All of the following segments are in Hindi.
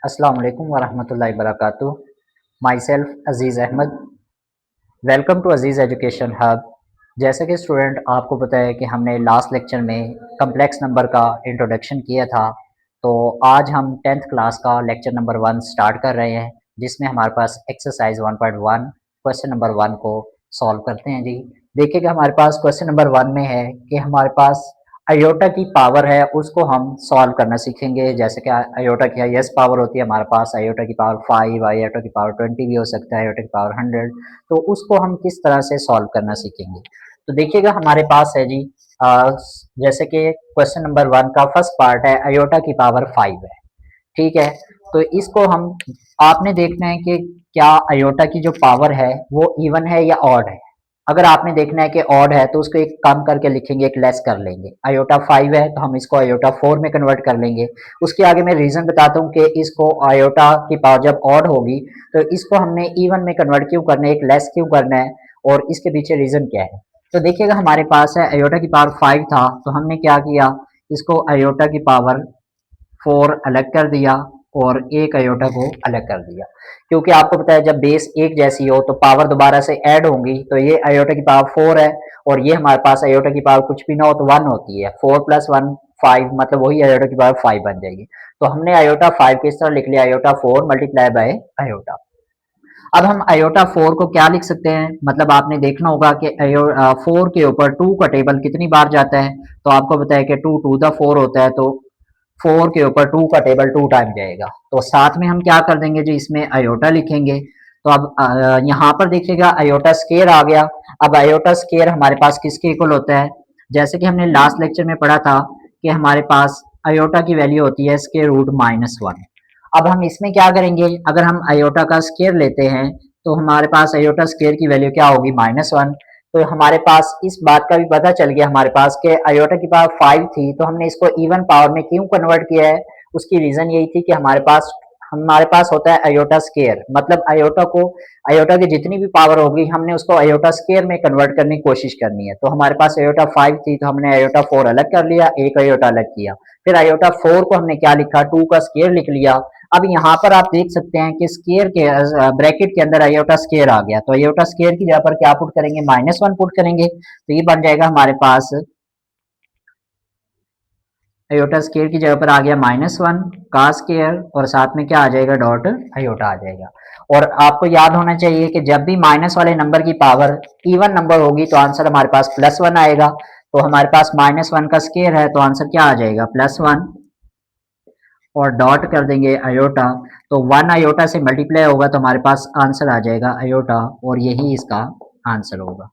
अस्सलाम वालेकुम वरहमतुल्लाहि वबरकातुह। Myself Aziz Ahmad. Welcome to Aziz education hub. जैसे कि स्टूडेंट आपको पता है कि हमने लास्ट लेक्चर में कम्प्लेक्स नंबर का इंट्रोडक्शन किया था, तो आज हम 10th क्लास का लेक्चर नंबर 1 स्टार्ट कर रहे हैं, जिसमें हमारे पास एक्सरसाइज 1.1 क्वेश्चन नंबर 1 को सॉल्व करते हैं जी। देखिएगा हमारे पास क्वेश्चन नंबर 1 में है कि हमारे पास अयोटा की पावर है, उसको हम सॉल्व करना सीखेंगे। जैसे कि अयोटा की हाईएस्ट पावर होती है हमारे पास अयोटा की पावर 5, अयोटा की पावर 20 भी हो सकता है, अयोटा की पावर 100। तो उसको हम किस तरह से सॉल्व करना सीखेंगे। तो देखिएगा हमारे पास है जी, अ, जैसे कि क्वेश्चन नंबर 1 का फर्स्ट पार्ट है अयोटा की पावर 5 है, ठीक है। तो इसको हम आपने देखना है कि क्या अयोटा की जो पावर है वो इवन है या ऑड है। अगर आपने देखना है कि ऑड है तो उसको एक कम करके लिखेंगे, एक लेस कर लेंगे। अयोटा 5 है तो हम इसको अयोटा 4 में कन्वर्ट कर लेंगे। उसके आगे मैं रीजन बताता हूँ कि इसको अयोटा की पावर जब ऑड होगी तो इसको हमने इवन में कन्वर्ट क्यों करना है, एक लेस क्यों करना है, और इसके पीछे रीजन क्या है। तो देखिएगा हमारे पास है अयोटा की पावर 5 था, तो हमने क्या किया, इसको अयोटा की पावर 4 अलग कर दिया और एक अयोटा को अलग कर दिया। क्योंकि आपको पता है जब बेस एक जैसी हो तो पावर दोबारा से ऐड होंगी, तो ये अयोटा की पावर 4 है और ये हमारे पास अयोटा की पावर कुछ भी ना हो तो 1 होती है। 4 प्लस 1 5, मतलब वही अयोटा की पावर 5 बन जाएगी। तो हमने अयोटा 5 किस तरह लिख लिया, अयोटा 4 मल्टीप्लाई बाय अयोटा। अब हम अयोटा 4 को क्या लिख सकते हैं, मतलब आपने देखना होगा कि 4 के ऊपर 2 का टेबल कितनी बार जाता है। तो आपको पता है कि 2 टू द 4 होता है, तो 4 के ऊपर 2 का टेबल 2 टाइम जाएगा। तो साथ में हम क्या कर देंगे जी, इसमें अयोटा लिखेंगे। तो अब यहाँ पर देखिएगा अयोटा स्केयर आ गया। अब अयोटा स्केयर हमारे पास किसके इक्वल होता है, जैसे कि हमने लास्ट लेक्चर में पढ़ा था कि हमारे पास अयोटा की वैल्यू होती है स्केयर रूट -1। अब हम इसमें क्या करेंगे, अगर हम अयोटा का स्केयर लेते हैं तो हमारे पास अयोटा स्केयर की वैल्यू क्या होगी, -1। तो हमारे पास इस बात का भी पता चल गया हमारे पास कि अयोटा की पावर 5 थी, तो हमने इसको इवन पावर में क्यों कन्वर्ट किया है। उसकी रीजन यही थी कि हमारे पास होता है अयोटा स्केयर, मतलब अयोटा को, अयोटा की जितनी भी पावर होगी हमने उसको अयोटा स्केयर में कन्वर्ट करने की कोशिश करनी है। तो हमारे पास अयोटा 5 थी तो हमने अयोटा 4 अलग कर लिया, एक अयोटा अलग किया। फिर अयोटा 4 को हमने क्या लिखा, 2 का स्केयर लिख लिया। अब यहाँ पर आप देख सकते हैं कि स्केयर के ब्रैकेट के अंदर अयोटा स्केयर आ गया, तो अयोटा स्केयर की जगह पर क्या पुट करेंगे, -1 पुट करेंगे। तो ये बन जाएगा हमारे पास अयोटा स्केयर की जगह पर आ गया -1 का स्केयर, और साथ में क्या आ जाएगा, डॉट अयोटा आ जाएगा। और आपको याद होना चाहिए कि जब भी माइनस वाले नंबर की पावर इवन नंबर होगी तो आंसर हमारे पास +1 आएगा। तो हमारे पास -1 का स्केयर है तो आंसर क्या आ जाएगा, +1, और डॉट कर देंगे अयोटा। तो 1 अयोटा से मल्टीप्लाई होगा तो हमारे पास आंसर आ जाएगा अयोटा, और यही इसका आंसर होगा।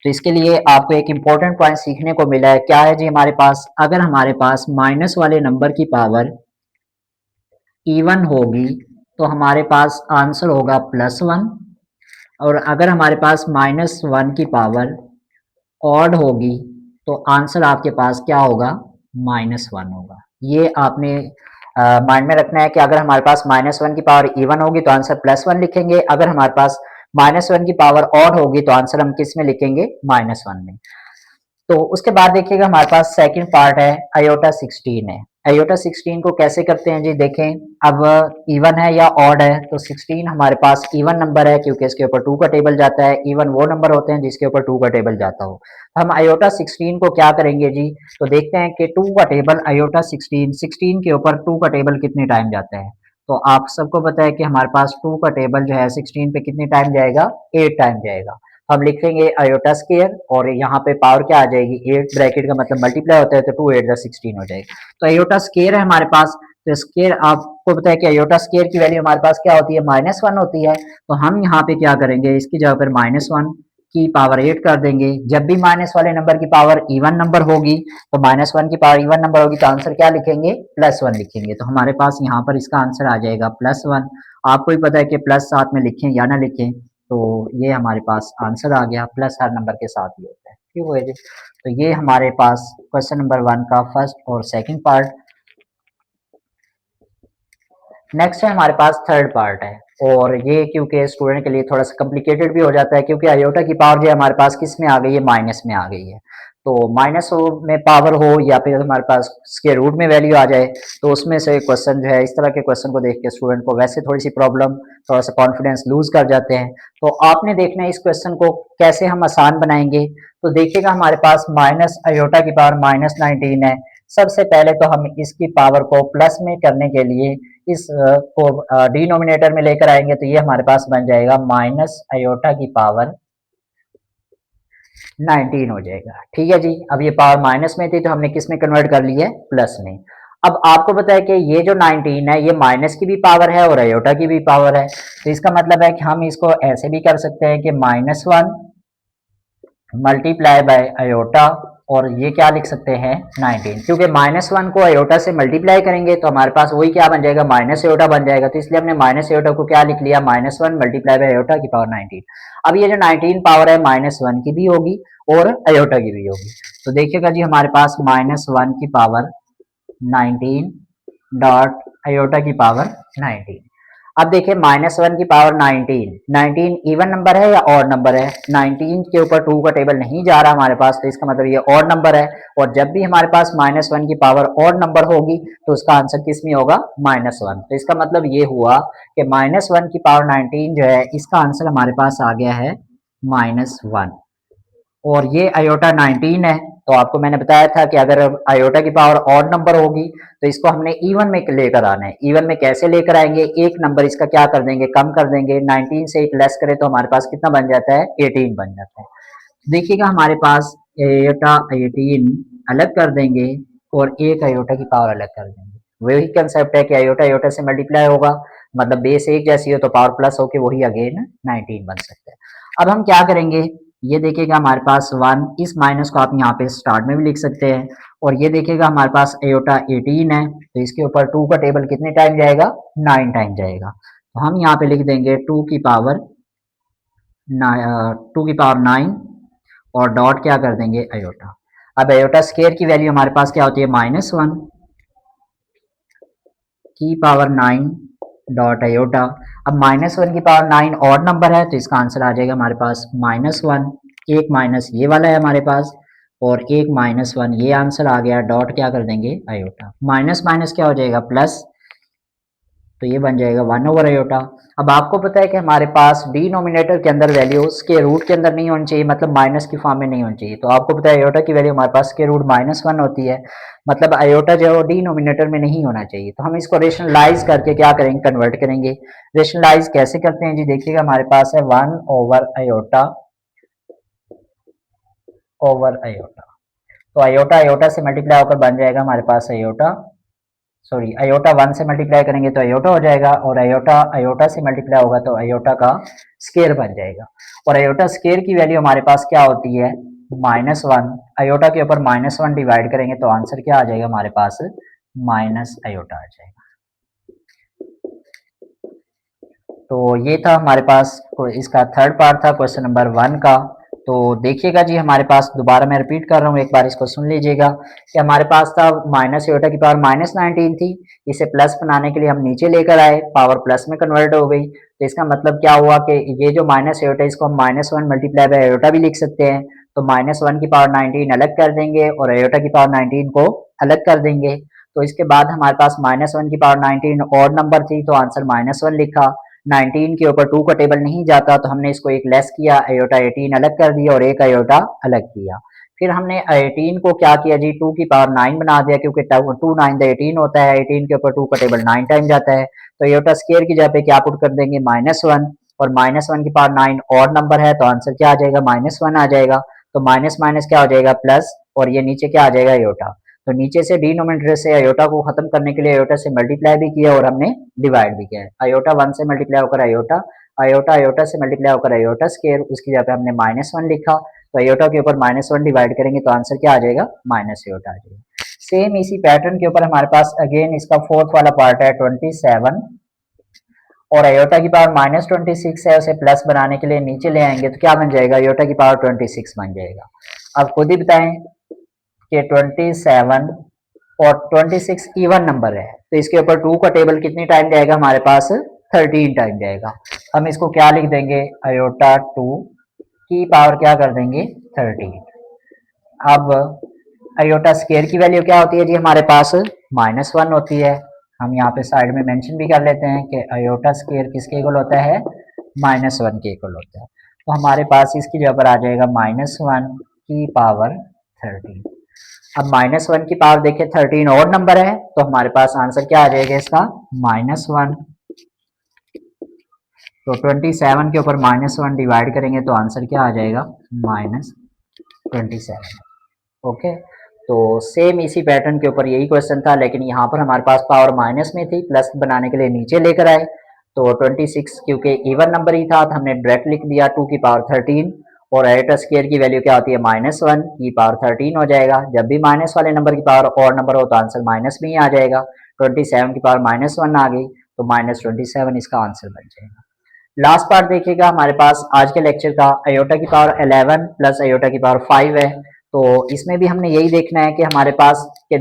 तो इसके लिए आपको एक इम्पोर्टेंट पॉइंट सीखने को मिला है, क्या है जी, हमारे पास अगर हमारे पास माइनस वाले नंबर की पावर इवन होगी तो हमारे पास आंसर होगा +1, और अगर हमारे पास -1 की पावर ऑड होगी तो आंसर आपके पास क्या होगा, -1 होगा। ये आपने माइंड में रखना है कि अगर हमारे पास -1 की पावर इवन होगी तो आंसर +1 लिखेंगे, अगर हमारे पास -1 की पावर ऑड होगी तो आंसर हम किस में लिखेंगे, -1 में। तो उसके बाद देखिएगा हमारे पास सेकंड पार्ट है अयोटा 16 है। अयोटा 16 को कैसे करते हैं जी, देखें। अब इवन है या ऑड है, तो 16 हमारे पास इवन नंबर है क्योंकि इसके ऊपर 2 का टेबल जाता है। इवन वो नंबर होते हैं जिसके ऊपर 2 का टेबल जाता हो। हम अयोटा 16 को क्या करेंगे जी, तो देखते हैं कि 2 का टेबल अयोटा 16 के ऊपर 2 का टेबल कितने टाइम जाता है। तो आप सबको पता है कि हमारे पास 2 का टेबल जो है 16 पे कितने टाइम जाएगा, 8 टाइम जाएगा। हम लिखेंगे अयोटा स्केयर, और यहाँ पे पावर क्या आ जाएगी, 8, ब्रैकेट का मतलब मल्टीप्लाई होता है तो 2 8 16 हो जाएगा। तो अयोटा स्केयर है हमारे पास। तो स्केयर आपको पता है कि अयोटा स्केयर की वैल्यू हमारे पास क्या होती है, -1 होती है। तो हम यहाँ पे क्या करेंगे, इसकी जगह पर -1 की पावर 8 कर देंगे। जब भी माइनस वाले नंबर की पावर इवन नंबर होगी तो -1 की पावर इवन नंबर होगी तो आंसर क्या लिखेंगे, +1 लिखेंगे। तो हमारे पास यहाँ पर इसका आंसर आ जाएगा +1। आपको भी पता है कि प्लस साथ में लिखें या ना लिखें, तो ये हमारे पास आंसर आ गया। प्लस हर नंबर के साथ ही होता है, ठीक है जी। तो ये हमारे पास क्वेश्चन नंबर 1 का फर्स्ट और सेकंड पार्ट नेक्स्ट है हमारे पास थर्ड पार्ट है, और ये क्योंकि स्टूडेंट के लिए थोड़ा सा कॉम्प्लिकेटेड भी हो जाता है, क्योंकि आयोटा की पावर जो है हमारे पास किस में आ गई है, माइनस में आ गई है। तो माइनस हो में पावर हो या फिर हमारे पास स्क्वायर रूट में वैल्यू आ जाए, तो उसमें से क्वेश्चन जो है, इस तरह के क्वेश्चन को देख के स्टूडेंट को वैसे थोड़ी सी प्रॉब्लम, थोड़ा सा कॉन्फिडेंस लूज कर जाते हैं। तो आपने देखना है इस क्वेश्चन को कैसे हम आसान बनाएंगे। तो देखिएगा हमारे पास माइनस आयोटा की पावर -19 है। सबसे पहले तो हम इसकी पावर को प्लस में करने के लिए इस को डिनोमिनेटर में लेकर आएंगे, तो ये हमारे पास बन जाएगा माइनस आयोटा की पावर 19 हो जाएगा। ठीक है जी, अब ये पावर माइनस में थी तो हमने किस में कन्वर्ट कर ली है, प्लस में। अब आपको पता है कि ये जो 19 है ये माइनस की भी पावर है और आयोटा की भी पावर है, तो इसका मतलब है कि हम इसको ऐसे भी कर सकते हैं कि -1 मल्टीप्लाई बाय आयोटा, और ये क्या लिख सकते हैं 19, क्योंकि -1 को आयोटा से मल्टीप्लाई करेंगे तो हमारे पास वही क्या बन जाएगा, माइनस आयोटा बन जाएगा। तो इसलिए हमने माइनस आयोटा को क्या लिख लिया, -1 मल्टीप्लाई बाय आयोटा की पावर 19। अब ये जो 19 पावर है -1 की भी होगी और आयोटा की भी होगी। तो देखिएगा जी हमारे पास -1 की पावर 19 डॉट आयोटा की पावर 19। अब देखिए -1 की पावर 19 इवन नंबर है या ऑड नंबर है, 19 के ऊपर 2 का टेबल नहीं जा रहा हमारे पास, तो इसका मतलब ये ऑड नंबर है। और जब भी हमारे पास -1 की पावर ऑड नंबर होगी तो उसका आंसर किस में होगा, -1। तो इसका मतलब ये हुआ कि -1 की पावर 19 जो है इसका आंसर हमारे पास आ गया है -1। और ये आयोटा 19 है, तो आपको मैंने बताया था कि अगर आयोटा की पावर ऑड नंबर होगी तो इसको हमने इवन में लेकर आना है। इवन में कैसे लेकर आएंगे, एक नंबर इसका क्या कर देंगे, कम कर देंगे, 19 से एक लेस करें तो हमारे पास कितना बन जाता है, 18 बन जाता है। देखिएगा हमारे पास आयोटा 18 अलग कर देंगे और एक आयोटा की पावर अलग कर देंगे। वही कंसेप्ट है कि आयोटा आयोटा से मल्टीप्लाई होगा, मतलब बेस एक जैसी हो तो पावर प्लस होके वही अगेन 19 बन सकता है। अब हम क्या करेंगे, ये देखिएगा हमारे पास 1, इस माइनस को आप यहाँ पे स्टार्ट में भी लिख सकते हैं। और ये देखिएगा हमारे पास आयोटा 18 है, तो इसके ऊपर 2 का टेबल कितने टाइम जाएगा, 9 टाइम जाएगा। तो हम यहाँ पे लिख देंगे 2 की पावर 9 और डॉट क्या कर देंगे, आयोटा। अब आयोटा स्केयर की वैल्यू हमारे पास क्या होती है, -1 की पावर 9 डॉट आयोटा। अब -1 की पावर 9 ऑड नंबर है, तो इसका आंसर आ जाएगा हमारे पास -1। एक माइनस ये वाला है हमारे पास, और एक -1 ये आंसर आ गया, डॉट क्या कर देंगे, आयोटा। माइनस माइनस क्या हो जाएगा, प्लस, तो ये बन जाएगा 1/आयोटा। अब आपको पता है कि हमारे पास डिनोमिनेटर के अंदर वैल्यूज के रूट के अंदर नहीं होनी चाहिए, मतलब माइनस की फॉर्म में नहीं होनी चाहिए। तो आपको पता है आयोटा की वैल्यू हमारे पास के रूट -1 होती है, मतलब आयोटा जो है डिनोमिनेटर में नहीं होना चाहिए। तो हम इसको रेशनलाइज करके क्या करेंगे, कन्वर्ट करेंगे। रेशनलाइज कैसे करते हैं जी, देखिएगा हमारे पास है 1/आयोटा ओवर आयोटा। तो आयोटा आयोटा से मल्टीप्लाई होकर बन जाएगा हमारे पास आयोटा, सॉरी आयोटा 1 से मल्टीप्लाई करेंगे तो आयोटा हो जाएगा, और आयोटा आयोटा से मल्टीप्लाई होगा तो आयोटा का स्केयर बन जाएगा। और आयोटा स्केयर की वैल्यू हमारे पास क्या होती है, -1। आयोटा के ऊपर -1 डिवाइड करेंगे तो आंसर क्या आ जाएगा हमारे पास, माइनस आयोटा आ जाएगा। तो ये था हमारे पास इसका थर्ड पार्ट था क्वेश्चन नंबर 1 का। तो देखिएगा जी हमारे पास, दोबारा मैं रिपीट कर रहा हूँ, एक बार इसको सुन लीजिएगा कि हमारे पास था माइनस आयोटा की पावर -19 थी, इसे प्लस बनाने के लिए हम नीचे लेकर आए, पावर प्लस में कन्वर्ट हो गई। तो इसका मतलब क्या हुआ कि ये जो माइनस आयोटा इसको हम -1 मल्टीप्लाई बाय आयोटा भी लिख सकते हैं। तो -1 की पावर 19 अलग कर देंगे और आयोटा की पावर 19 को अलग कर देंगे। तो इसके बाद हमारे पास -1 की पावर 19 ऑड नंबर थी, तो आंसर -1 लिखा। 19 के ऊपर 2 का टेबल नहीं जाता, तो हमने इसको एक लेस किया, आयोटा 18 अलग कर दिया और एक आयोटा अलग किया। फिर हमने 18 को क्या किया जी, 2 की पावर 9 बना दिया, क्योंकि 2 9 18 होता है, 18 के ऊपर 2 का टेबल 9 टाइम जाता है। तो आयोटा स्केयर की जगह पे क्या पुट कर देंगे, -1, और -1 की पावर 9 ऑड नंबर है, तो आंसर क्या आ जाएगा, -1 आ जाएगा। तो माइनस माइनस क्या हो जाएगा, प्लस, और ये नीचे क्या आ जाएगा, आयोटा। तो नीचे से डिनोमिनेटर से आयोटा को खत्म करने के लिए आयोटा से मल्टीप्लाई भी किया और हमने डिवाइड भी किया। आयोटा 1 से मल्टीप्लाई होकर आयोटा, आयोटा आयोटा से मल्टीप्लाई होकर आयोटा स्केयर, उसकी जगह पे हमने -1 लिखा। तो आयोटा के ऊपर -1 डिवाइड करेंगे तो आंसर क्या आ जाएगा, माइनस आयोटा आ जाएगा। सेम इसी पैटर्न के ऊपर हमारे पास अगेन इसका फोर्थ वाला पार्ट है 27, और आयोटा की पावर -26 है, उसे प्लस बनाने के लिए नीचे ले आएंगे तो क्या बन जाएगा, आयोटा की पावर 26 बन जाएगा। अब खुद ही बताएं कि 27 और 26 इवन नंबर है, तो इसके ऊपर 2 का टेबल कितनी टाइम जाएगा हमारे पास 13 टाइम जाएगा। हम इसको क्या लिख देंगे आयोटा 2 की पावर क्या कर देंगे 13। अब आयोटा स्केयर की वैल्यू क्या होती है जी हमारे पास -1 होती है। हम यहाँ पे साइड में मेंशन भी कर लेते हैं कि आयोटा स्केयर किसके इक्वल होता है -1 के इक्वल होता है। तो हमारे पास इसकी जगह पर आ जाएगा -1 की पावर 13। अब -1 की पावर देखिए 13 और नंबर है तो हमारे पास आंसर क्या आ जाएगा इसका -1। तो 27 के ऊपर -1 डिवाइड करेंगे तो आंसर क्या आ जाएगा -27। ओके, तो सेम इसी पैटर्न के ऊपर यही क्वेश्चन था, लेकिन यहाँ पर हमारे पास पावर माइनस में थी, प्लस बनाने के लिए नीचे लेकर आए। तो 26 क्योंकि इवन नंबर ही था तो हमने डायरेक्ट लिख दिया 2 की पावर 13 और आयोटा स्क्वायर की वैल्यू क्या होती है -1 की पावर 13 हो जाएगा। जब भी माइनस वाले नंबर की पावर और नंबर हो तो आंसर माइनस में ही आ जाएगा। 27 की पावर -1 आ गई तो -27 इसका आंसर बन जाएगा। लास्ट पार्ट देखिएगा हमारे पास आज के लेक्चर का आयोटा की पावर 11 प्लस आयोटा की पावर 5 है। तो इसमें भी हमने यही देखना है कि हमारे पास के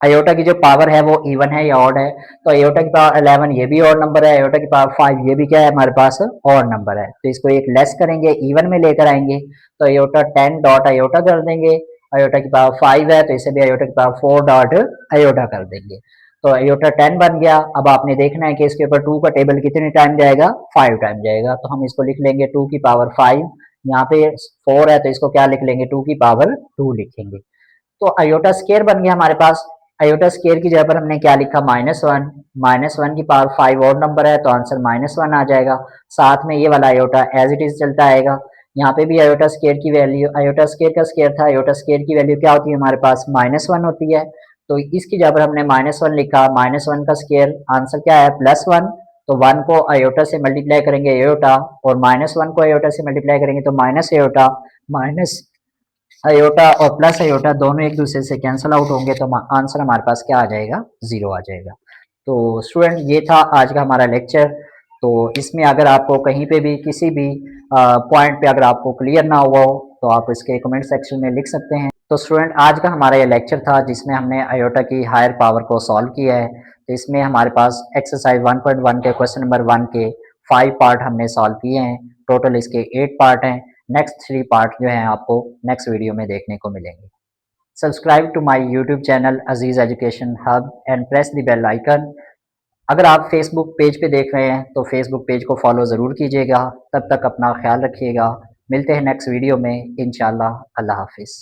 आयोटा की जो पावर है वो इवन है या ऑड है। तो आयोटा की पावर 11 ये भी ऑड नंबर है, आयोटा की पावर 5 ये भी क्या है हमारे पास ऑड नंबर है। तो इसको एक लेस करेंगे इवन में लेकर आएंगे तो आयोटा 10 डॉट आयोटा कर देंगे। आयोटा की पावर 5 है तो इसे भी आयोटा की पावर 4 डॉट आयोटा कर देंगे। तो आयोटा 10 बन गया। अब आपने देखना है कि इसके ऊपर 2 का टेबल कितने टाइम जाएगा 5 टाइम जाएगा। तो हम इसको लिख लेंगे 2 की पावर 5, यहाँ पे 4 है तो इसको क्या लिख लेंगे 2 की पावर 2 लिखेंगे। तो आयोटा स्केयर बन गया हमारे पास। आयोटा स्केयर की जगह पर हमने क्या लिखा -1 की पावर 5 और नंबर है तो आंसर -1 आ जाएगा। साथ में ये वाला आयोटा एज इट इज चलता आएगा। यहाँ पे भी आयोटा स्केयर की वैल्यू, आयोटा स्केयर का स्केयर था, आयोटा स्केयर की वैल्यू क्या होती है हमारे पास -1 होती है। तो इसकी जगह पर हमने -1 लिखा, -1 का स्केयर आंसर क्या है +1। तो 1 को आयोटा से मल्टीप्लाई करेंगे आयोटा और -1 को आयोटा से मल्टीप्लाई करेंगे तो माइनस आयोटा, माइनस आयोटा और प्लस आयोटा दोनों एक दूसरे से कैंसिल आउट होंगे तो आंसर हमारे पास क्या आ जाएगा 0 आ जाएगा। तो स्टूडेंट ये था आज का हमारा लेक्चर। तो इसमें अगर आपको कहीं पे भी किसी भी पॉइंट पे अगर आपको क्लियर ना हुआ हो तो आप इसके कमेंट सेक्शन में लिख सकते हैं। तो स्टूडेंट आज का हमारा ये लेक्चर था जिसमें हमने आयोटा की हायर पावर को सॉल्व किया है। तो इसमें हमारे पास एक्सरसाइज 1.1 के क्वेश्चन नंबर 1 के 5 पार्ट हमने सॉल्व किए हैं। टोटल इसके 8 पार्ट हैं। नेक्स्ट 3 पार्ट जो हैं आपको नेक्स्ट वीडियो में देखने को मिलेंगे। Subscribe to my YouTube channel Aziz education hub and press the bell icon. अगर आप फेसबुक पेज पे देख रहे हैं तो फेसबुक पेज को फॉलो ज़रूर कीजिएगा। तब तक अपना ख्याल रखिएगा। मिलते हैं नेक्स्ट वीडियो में इंशाल्लाह। अल्लाह हाफिज़।